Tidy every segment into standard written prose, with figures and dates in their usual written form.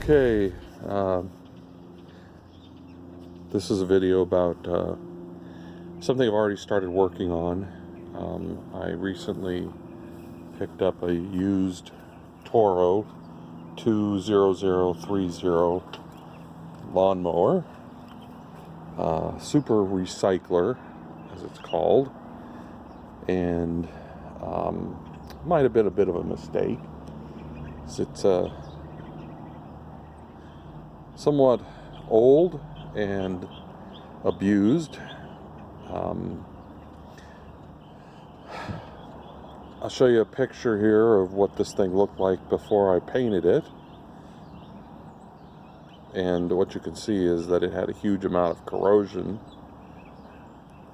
Okay, this is a video about something I've already started working on. I recently picked up a used Toro 20030 lawnmower, super recycler as it's called, and might have been a bit of a mistake. It's somewhat old and abused. I'll show you a picture here of what this thing looked like before I painted it, and what you can see is that it had a huge amount of corrosion.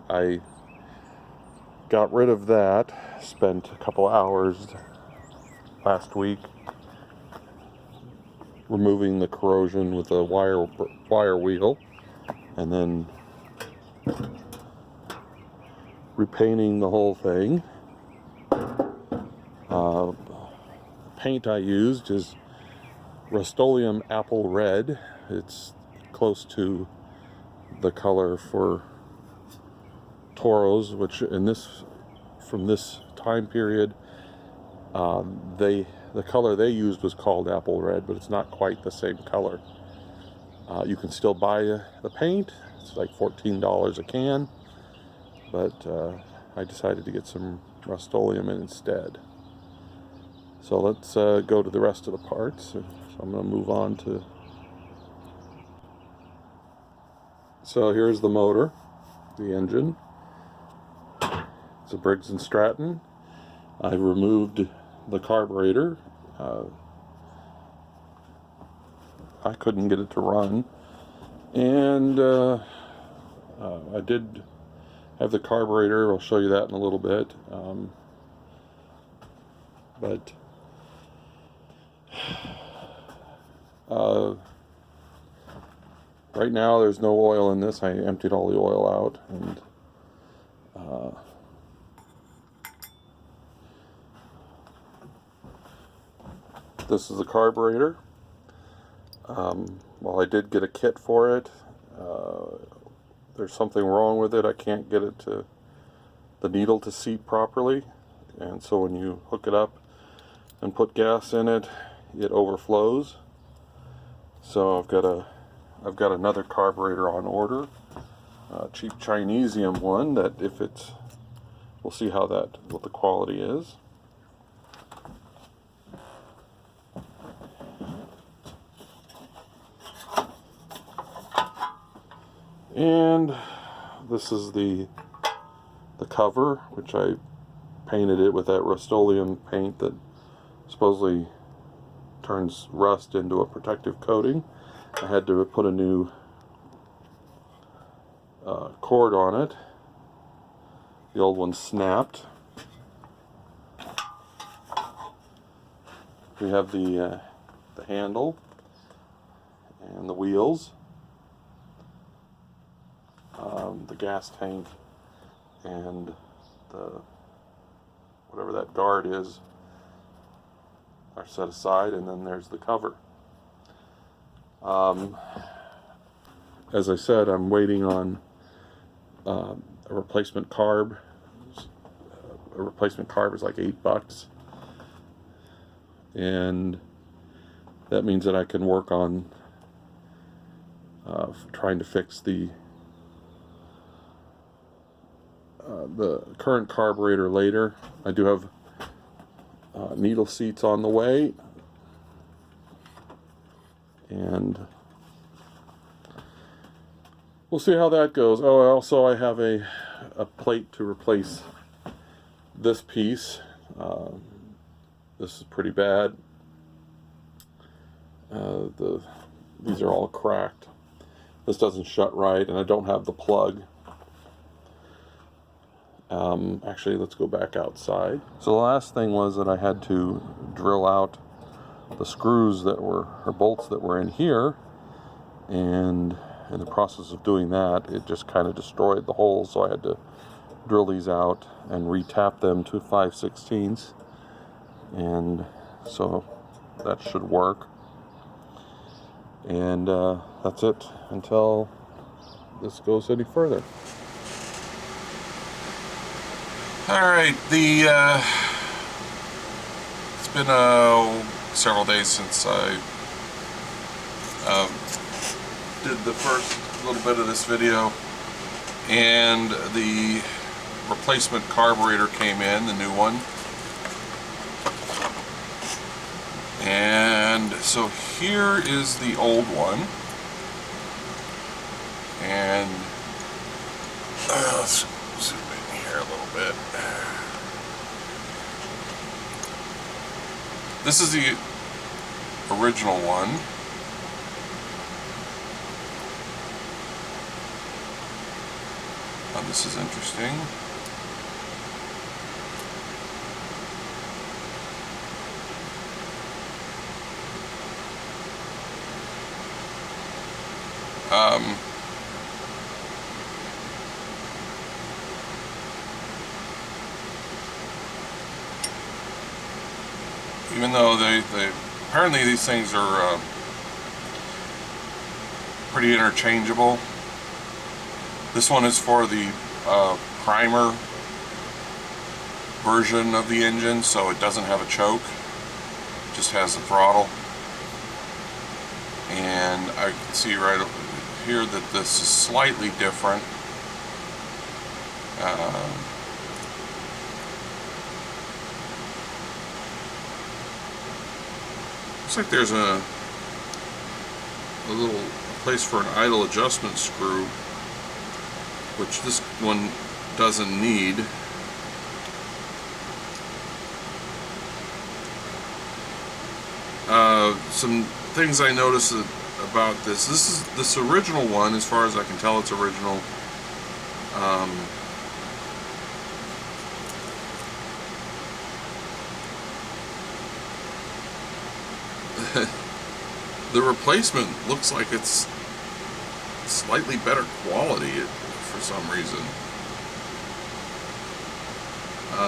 I got rid of that, spent a couple hours last week removing the corrosion with a wire wheel, and then repainting the whole thing. Paint I used is Rust-Oleum Apple Red. It's close to the color for Toros, which from this time period, the color they used was called Apple Red, but it's not quite the same color. You can still buy the paint. It's like $14 a can, but I decided to get some Rust-Oleum in instead. So let's go to the rest of the parts. So I'm going to move on to... So here's the motor, the engine. It's a Briggs & Stratton. I removed the carburetor. I couldn't get it to run, and I did have the carburetor. I'll show you that in a little bit, but right now there's no oil in this. I emptied all the oil out, and this is the carburetor. Well, I did get a kit for it. There's something wrong with it. I can't get it to the needle to seat properly, and so when you hook it up and put gas in it, it overflows. So I've got another carburetor on order, a cheap Chinesium one. That we'll see what the quality is. And this is the cover, which I painted it with that Rust-Oleum paint that supposedly turns rust into a protective coating. I had to put a new cord on it. The old one snapped. We have the handle and the wheels. The gas tank and whatever that guard is are set aside, and then there's the cover. As I said, I'm waiting on a replacement carb. A replacement carb is like $8, and that means that I can work on trying to fix the current carburetor later. I do have needle seats on the way, and we'll see how that goes. Oh, I have a plate to replace this piece. This is pretty bad. These are all cracked. This doesn't shut right, and I don't have the plug. Actually, let's go back outside. So the last thing was that I had to drill out the screws or bolts that were in here, and in the process of doing that, it just kind of destroyed the holes, so I had to drill these out and retap them to 5/16, and so that should work. And that's it until this goes any further. Alright, it's been several days since I did the first little bit of this video, and the replacement carburetor came in, the new one. And so here is the old one, and let's zoom in here a little bit. This is the original one. Oh, this is interesting. Even though they apparently these things are pretty interchangeable. This one is for the primer version of the engine, so it doesn't have a choke, it just has a throttle. And I can see right over here that this is slightly different. Looks like there's a little place for an idle adjustment screw, which this one doesn't need. Some things I noticed about this original one, as far as I can tell, it's original. The replacement looks like it's slightly better quality for some reason.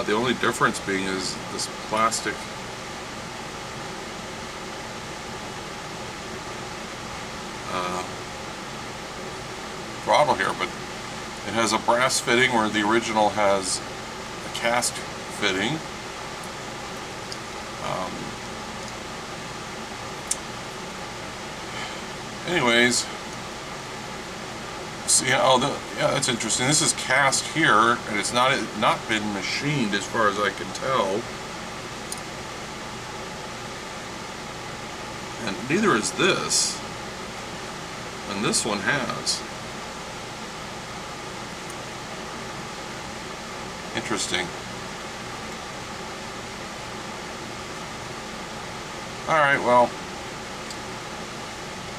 The only difference being is this plastic throttle here, but it has a brass fitting where the original has a cast fitting. Anyways, see, yeah, that's interesting. This is cast here, and it's not been machined, as far as I can tell. And neither is this. And this one has. Interesting. Alright, well,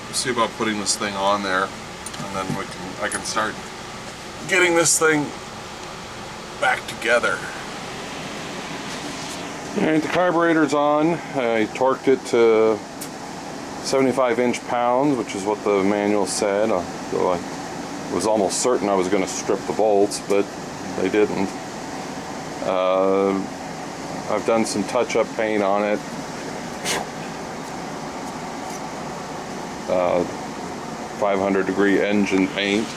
we'll see about putting this thing on there, and then I can start getting this thing back together. Alright, the carburetor's on. I torqued it to 75 inch-pounds, which is what the manual said. Though I was almost certain I was going to strip the bolts, but they didn't. I've done some touch-up paint on it. 500-degree engine paint.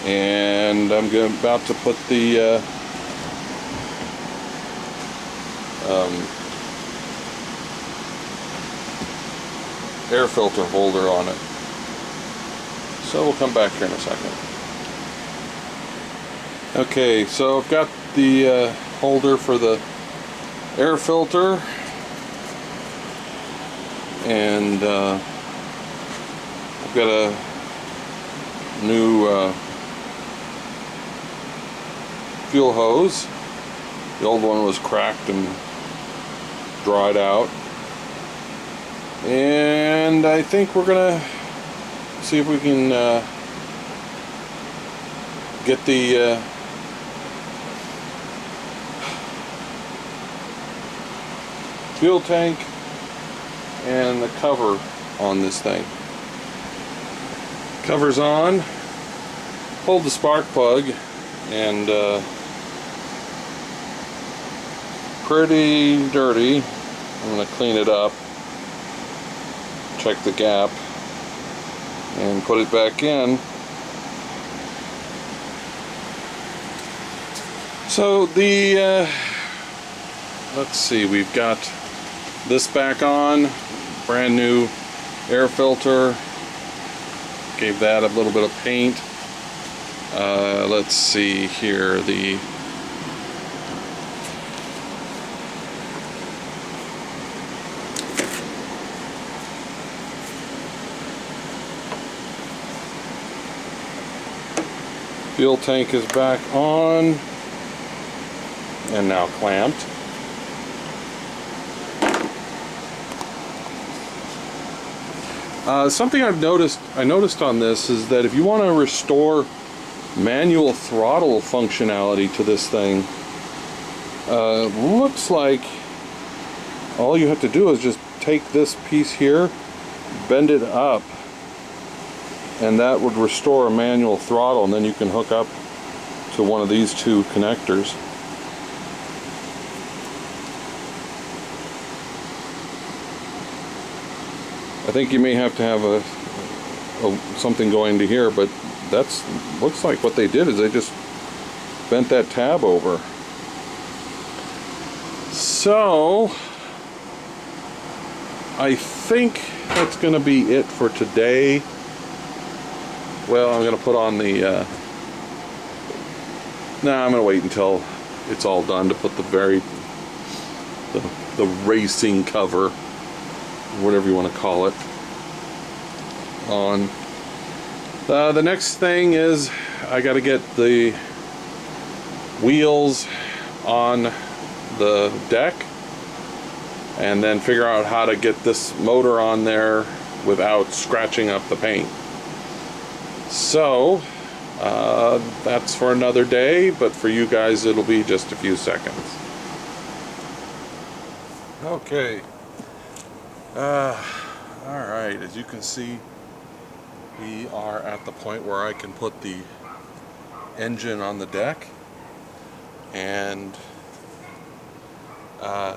And I'm about to put the air filter holder on it. So we'll come back here in a second. Okay, so I've got the holder for the air filter, and I've got a new fuel hose. The old one was cracked and dried out, and I think we're gonna see if we can get the fuel tank and the cover on this thing. Cover's on. Hold the spark plug, and pretty dirty. I'm going to clean it up. check the gap, and put it back in. So the let's see, we've got this back on, brand new air filter, gave that a little bit of paint. Let's see here, the fuel tank is back on and now clamped. Something I noticed on this is that if you want to restore manual throttle functionality to this thing, looks like all you have to do is just take this piece here, bend it up, and that would restore a manual throttle, and then you can hook up to one of these two connectors. I think you may have to have something going to here, but that's looks like what they did is they just bent that tab over. So I think that's going to be it for today. Well, I'm going to put on the I'm going to wait until it's all done to put the racing cover, whatever you want to call it, on. The next thing is I got to get the wheels on the deck and then figure out how to get this motor on there without scratching up the paint. So that's for another day, but for you guys it'll be just a few seconds. Okay. Alright, as you can see, we are at the point where I can put the engine on the deck, and I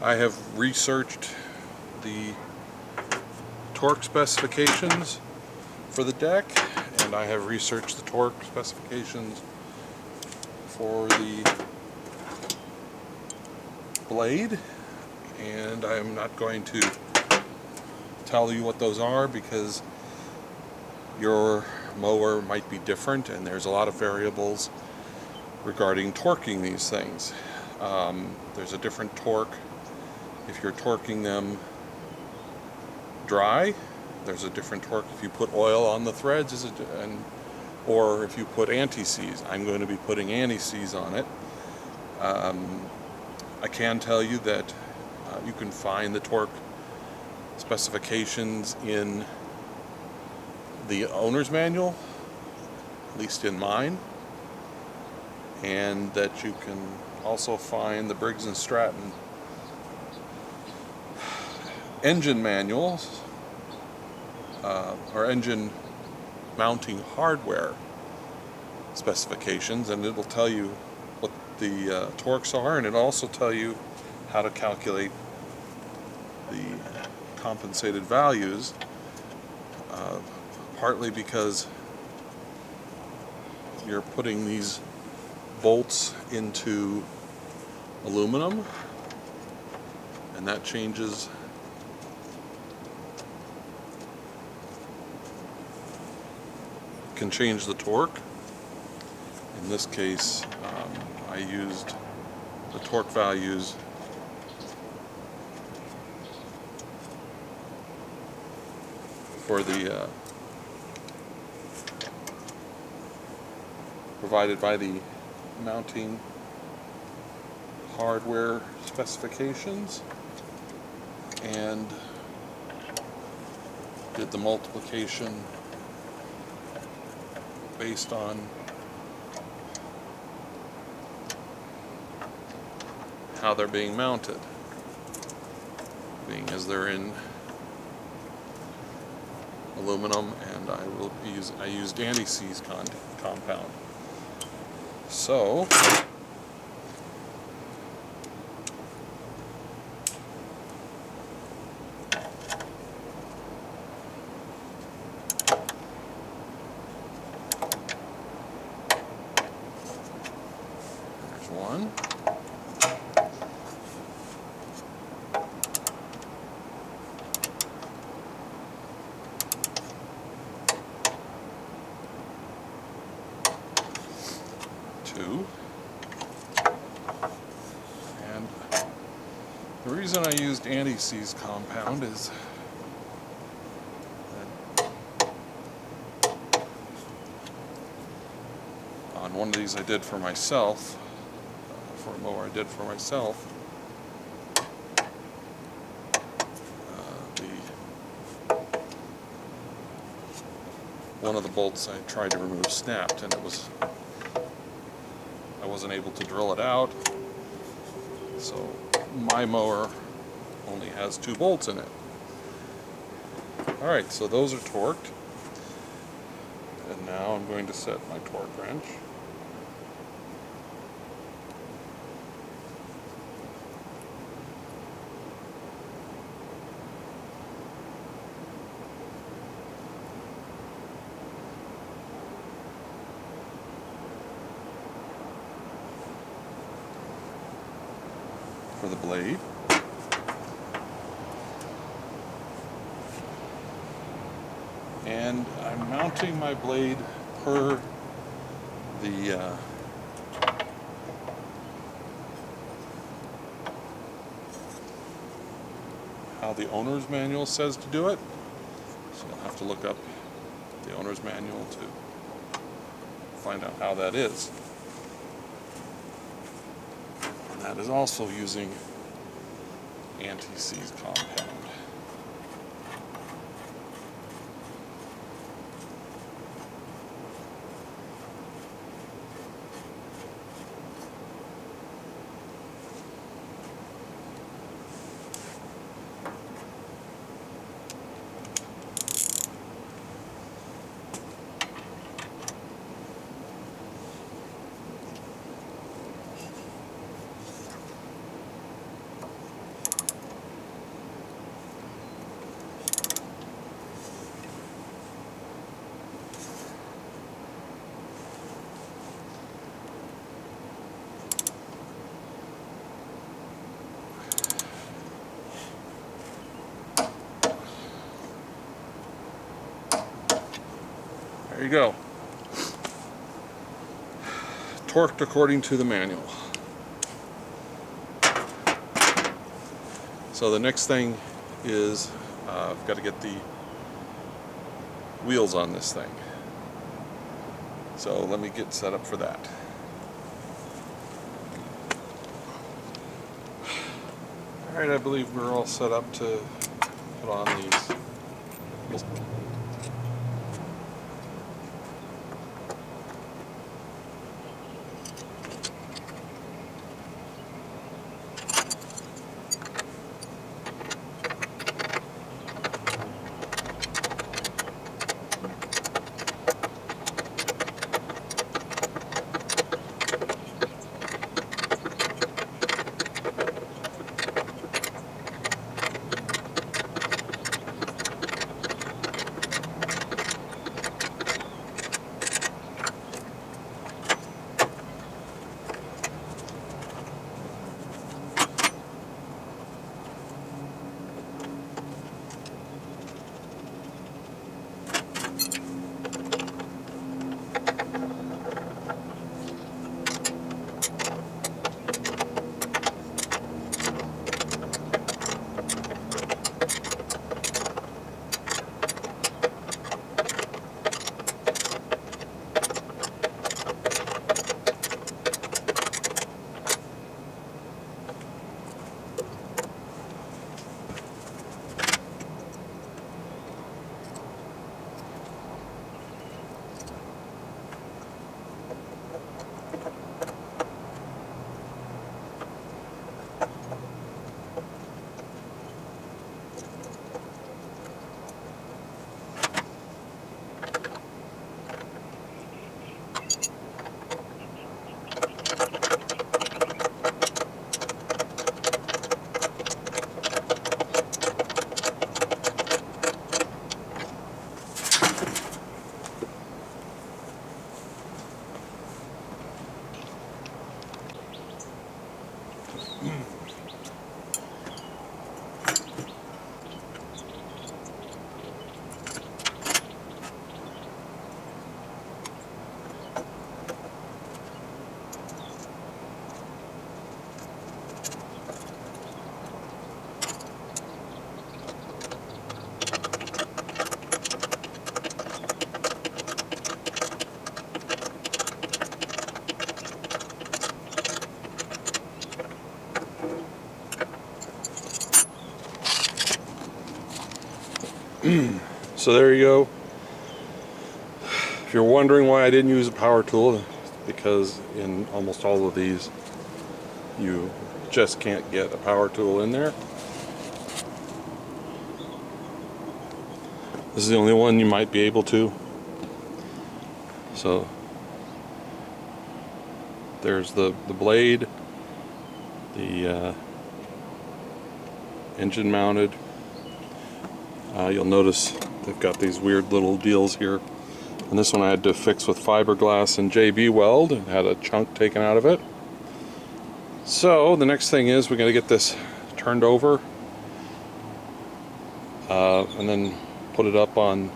have researched the torque specifications for the deck, and I have researched the torque specifications for the blade, and I'm not going to tell you what those are because your mower might be different and there's a lot of variables regarding torquing these things. There's a different torque if you're torquing them dry. There's a different torque if you put oil on the threads, or if you put anti-seize. I'm going to be putting anti-seize on it. I can tell you that you can find the torque specifications in the owner's manual, at least in mine, and that you can also find the Briggs & Stratton engine manuals, or engine mounting hardware specifications, and it'll tell you what the torques are, and it'll also tell you how to calculate the compensated values, partly because you're putting these bolts into aluminum, and that can change the torque. In this case, I used the torque values for the provided by the mounting hardware specifications, and did the multiplication based on how they're being mounted, being as they're in aluminum, and I used anti-seize compound. So to. And the reason I used anti-seize compound is on one of these I did for myself, for a mower I did for myself, one of the bolts I tried to remove snapped, and I wasn't able to drill it out, so my mower only has 2 bolts in it. Alright, so those are torqued, and now I'm going to set my torque wrench. For the blade. And I'm mounting my blade per the how the owner's manual says to do it. So I'll have to look up the owner's manual to find out how that is. That is also using anti-seize compound. There you go. Torqued according to the manual. So the next thing is I've got to get the wheels on this thing. So let me get set up for that. Alright, I believe we're all set up to put on these wheels. So there you go. If you're wondering why I didn't use a power tool, it's because in almost all of these you just can't get a power tool in there. This is the only one you might be able to. So there's the blade, the engine mounted. You'll notice they've got these weird little deals here. And this one I had to fix with fiberglass and JB weld and had a chunk taken out of it. So the next thing is we're going to get this turned over and then put it up on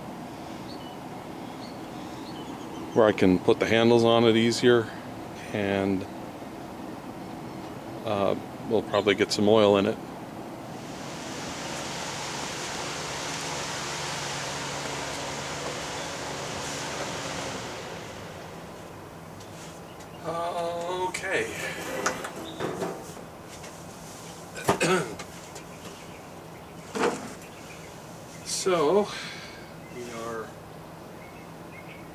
where I can put the handles on it easier, and we'll probably get some oil in it. Okay. So we are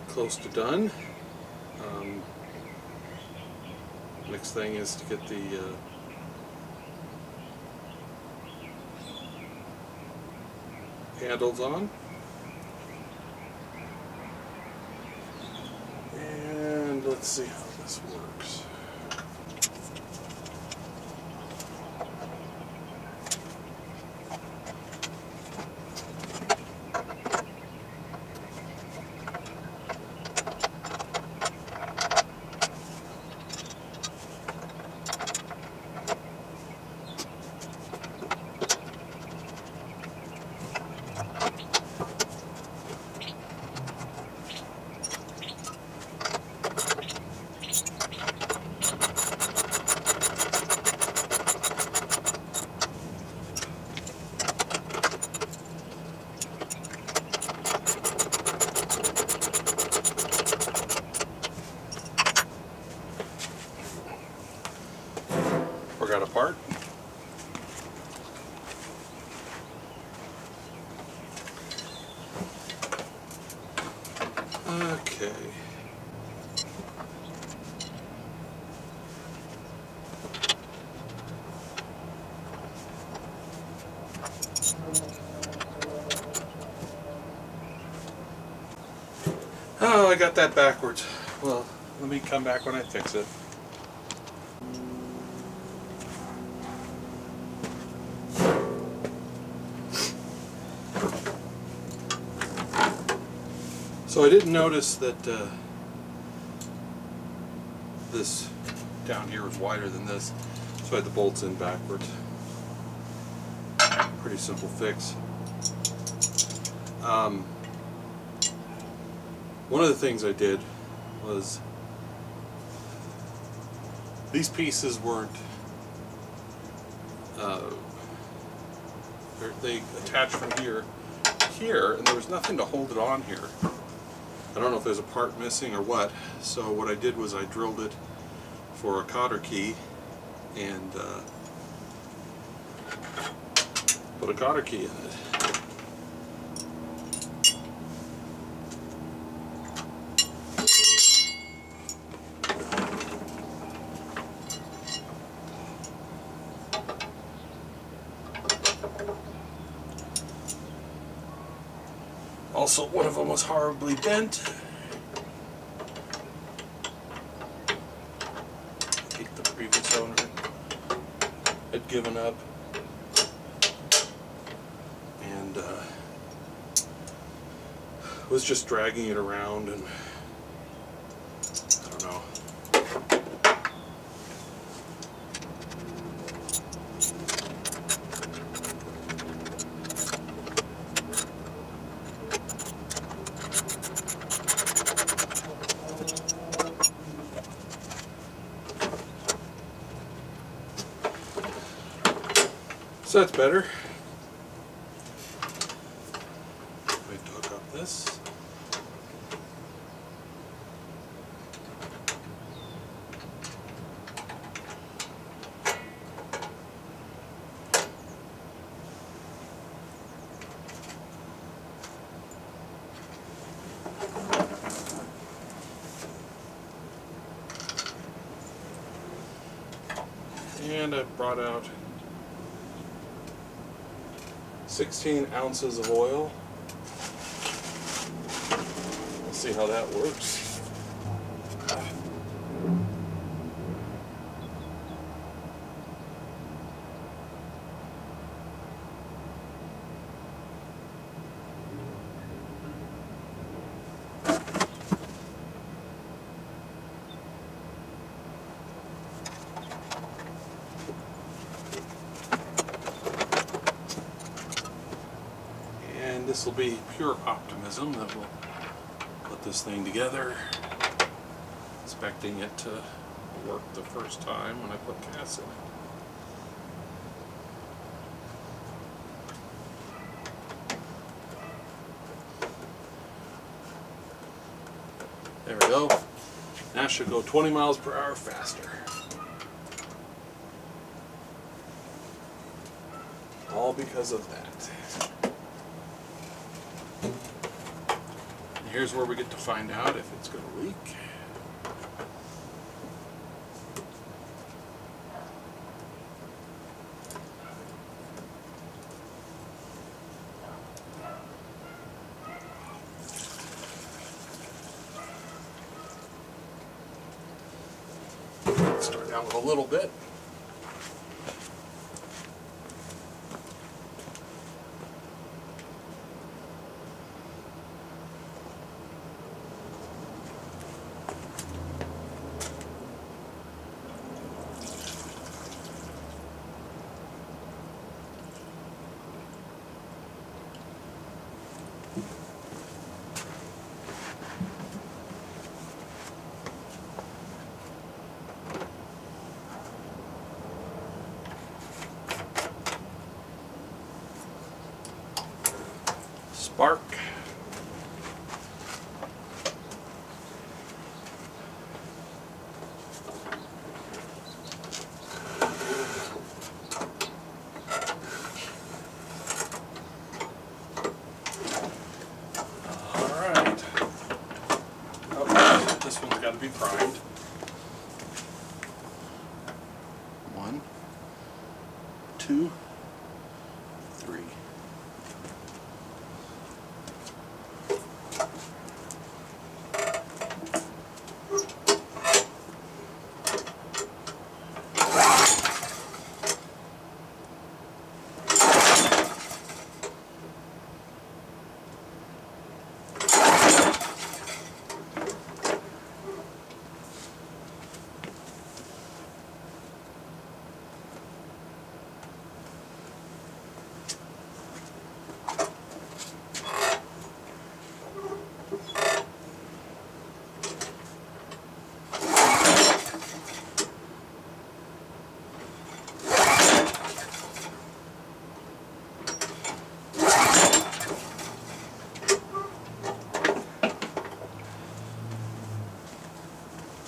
close to done. Next thing is to get the handles on. And let's see how this works. Got apart. Okay. Oh, I got that backwards. Well, let me come back when I fix it. So I didn't notice that this down here was wider than this, so I had the bolts in backwards. Pretty simple fix. One of the things I did was these pieces weren't they attached from here to here, and there was nothing to hold it on here. I don't know if there's a part missing or what, so what I did was I drilled it for a cotter key and put a cotter key in it. Also, one of them was horribly bent. I think the previous owner had given up. And was just dragging it around, and I don't know. So that's better. Let me hook up this. And I brought out 16 ounces of oil. We'll see how that works. And this will be pure optimism that will put this thing together, expecting it to work the first time when I put gas in it. There we go. Now it should go 20 miles per hour faster. All because of that. Here's where we get to find out if it's going to leak. Start out with a little bit. Spark. Alright. Oh, this one's got to be primed. 1, 2, 3.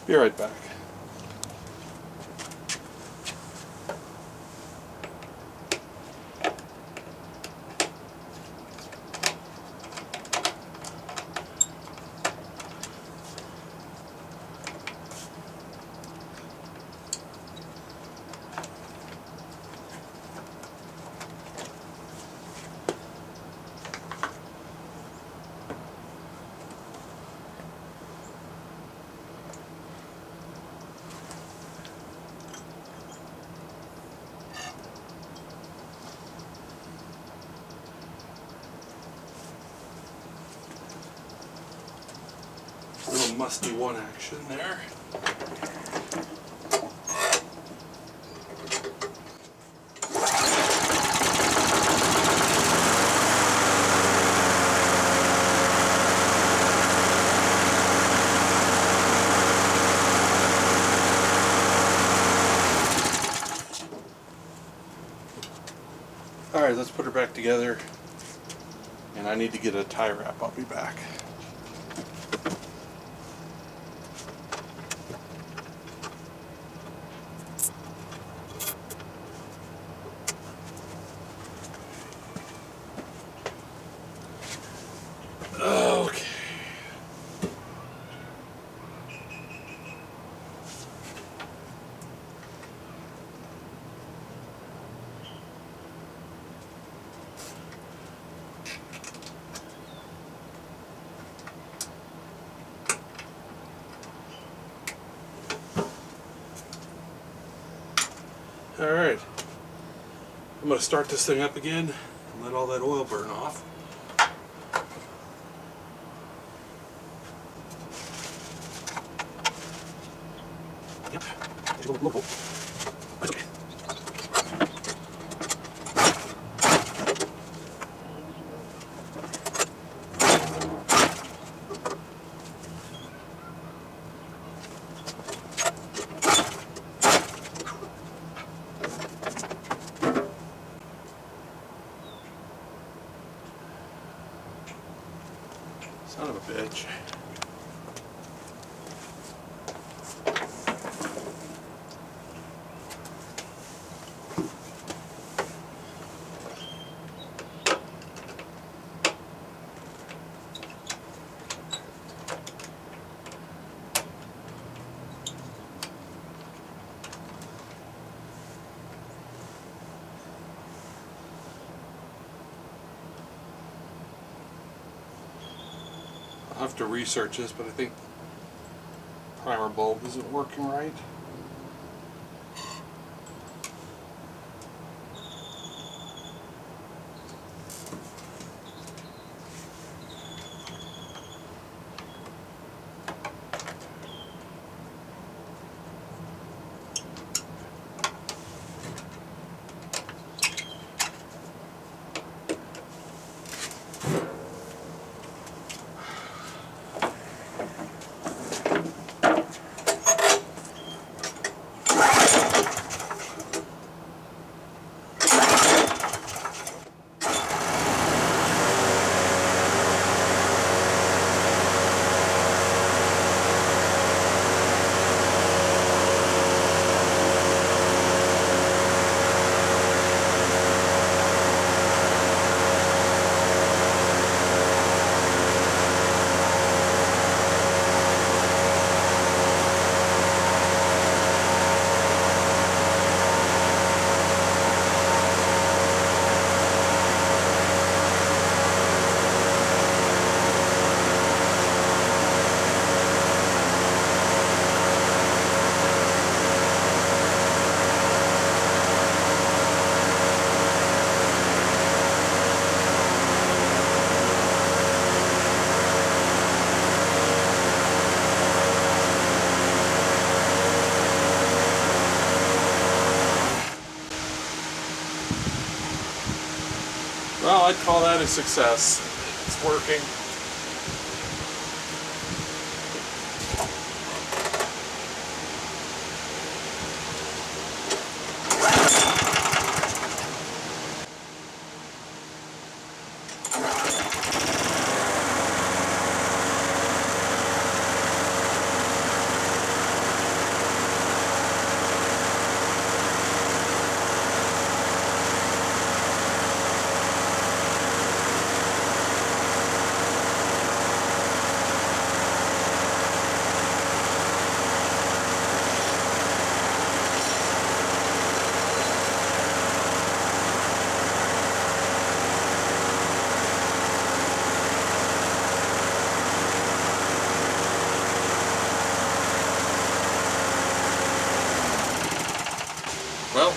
Be right back. Little musty one action there. Alright, let's put her back together. And I need to get a tie wrap. I'll be back. Okay. Alright, I'm going to start this thing up again and let all that oil burn off. Yep, it's a little local. That's okay. Son of a bitch. I'll have to research this, but I think primer bulb isn't working right. Well, I'd call that a success. It's working. Well,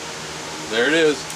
there it is.